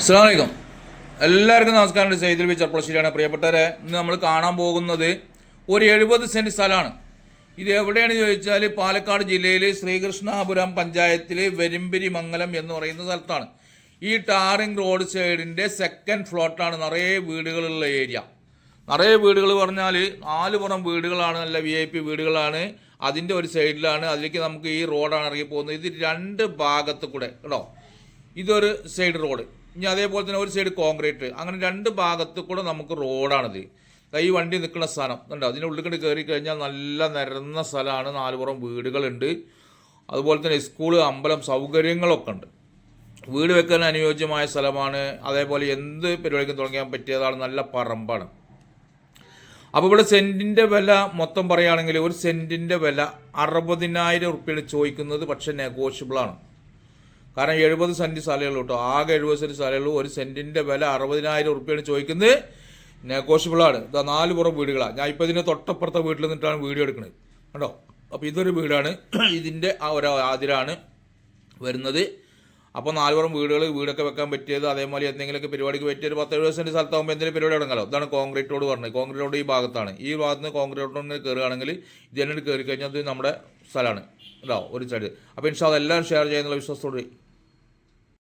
അസ്സലാമു അലൈക്കും. എല്ലാവർക്കും നമസ്കാരം. സെയ്ദിൽ ബി ചെർപ്പളശ്ശേരിയാണ്. പ്രിയപ്പെട്ടവരെ, ഇന്ന് നമ്മൾ കാണാൻ പോകുന്നത് ഒരു 70 സെൻറ്റ് സ്ഥലമാണ്. ഇത് എവിടെയാണെന്ന് ചോദിച്ചാൽ പാലക്കാട് ജില്ലയിൽ ശ്രീകൃഷ്ണാപുരം പഞ്ചായത്തിൽ വെരുമ്പിരിമംഗലം എന്ന് പറയുന്ന സ്ഥലത്താണ്. ഈ ടാറിംഗ് റോഡ് സൈഡിൻ്റെ സെക്കൻഡ് ഫ്ലോട്ടാണ്. നിറയെ വീടുകളുള്ള ഏരിയ. നിറയെ വീടുകൾ പറഞ്ഞാൽ 4 പുറം വീടുകളാണ്, നല്ല VIP വീടുകളാണ്. അതിൻ്റെ ഒരു സൈഡിലാണ്, അതിലേക്ക് നമുക്ക് ഈ റോഡാണ് ഇറങ്ങി പോകുന്നത്. ഇത് 2 ഭാഗത്ത് കൂടെ കേട്ടോ. ഇതൊരു സൈഡ് റോഡ്, ഇനി അതേപോലെ തന്നെ ഒരു സൈഡ് കോൺക്രീറ്റ്, അങ്ങനെ 2 ഭാഗത്ത് കൂടെ നമുക്ക് റോഡാണിത്. ഈ വണ്ടി നിൽക്കുന്ന സ്ഥലം കണ്ടോ, അതിൻ്റെ ഉള്ളിൽ കൊണ്ട് കയറി കഴിഞ്ഞാൽ നല്ല നിരന്ന സ്ഥലമാണ്. 4 പുറം വീടുകളുണ്ട്. അതുപോലെ തന്നെ സ്കൂള്, അമ്പലം, സൗകര്യങ്ങളൊക്കെ ഉണ്ട്. വീട് വെക്കാൻ അനുയോജ്യമായ സ്ഥലമാണ്. അതേപോലെ എന്ത് പരിപാടിക്കും തുടങ്ങാൻ പറ്റിയതാണ്. നല്ല പറമ്പാണ്. അപ്പോൾ ഇവിടെ സെൻറ്റിൻ്റെ വില മൊത്തം പറയുകയാണെങ്കിൽ ഒരു സെൻറ്റിൻ്റെ വില 60,000 റുപ്യാണ് ചോദിക്കുന്നത്. പക്ഷേ നെഗോഷ്യബിളാണ്. കാരണം 70 സെൻറ്റ് സ്ഥലമുള്ളൂ കേട്ടോ. ആകെ 70 സെൻറ്റ് സ്ഥലമുള്ളൂ. ഒരു സെൻറ്റിൻ്റെ വില 60,000 റുപ്യാണ് ചോദിക്കുന്നത്. നെഗോഷ്യബിളാണ്. ഇതാ 4 പുറം വീടുകളാണ്. ഞാൻ ഇപ്പോൾ ഇതിൻ്റെ തൊട്ടപ്പുറത്തെ വീട്ടിൽ നിന്നിട്ടാണ് വീഡിയോ എടുക്കുന്നത് കേട്ടോ. അപ്പോൾ ഇതൊരു വീടാണ്. ഇതിൻ്റെ ആ ഒരു അതിരാണ് വരുന്നത്. അപ്പോൾ 4 പുറം വീടൊക്കെ വെക്കാൻ പറ്റിയത്, അതേപോലെ എന്തെങ്കിലുമൊക്കെ പരിപാടിക്ക് പറ്റിയ ഒരു 10-70 സെൻറ്റ് സ്ഥലത്താകുമ്പോൾ എന്തെങ്കിലും പരിപാടി തുടങ്ങാമല്ലോ. ഇതാണ് കോൺക്രീറ്റ് റോഡ് പറഞ്ഞത്. കോൺക്രീറ്റ് റോഡ് ഈ ഭാഗത്താണ്. ഈ ഭാഗത്ത് നിന്ന് കോൺക്രീറ്റ് റോഡ് കയറുകയാണെങ്കിൽ ഇത് തന്നെ കയറി കഴിഞ്ഞാൽ അത് നമ്മുടെ സ്ഥലമാണ് കേട്ടോ, ഒരു സൈഡ്. അപ്പോൾ ഇൻഷാ അല്ലാഹ് എല്ലാവരും ഷെയർ ചെയ്യുന്നുള്ള വിശ്വാസത്തോടെ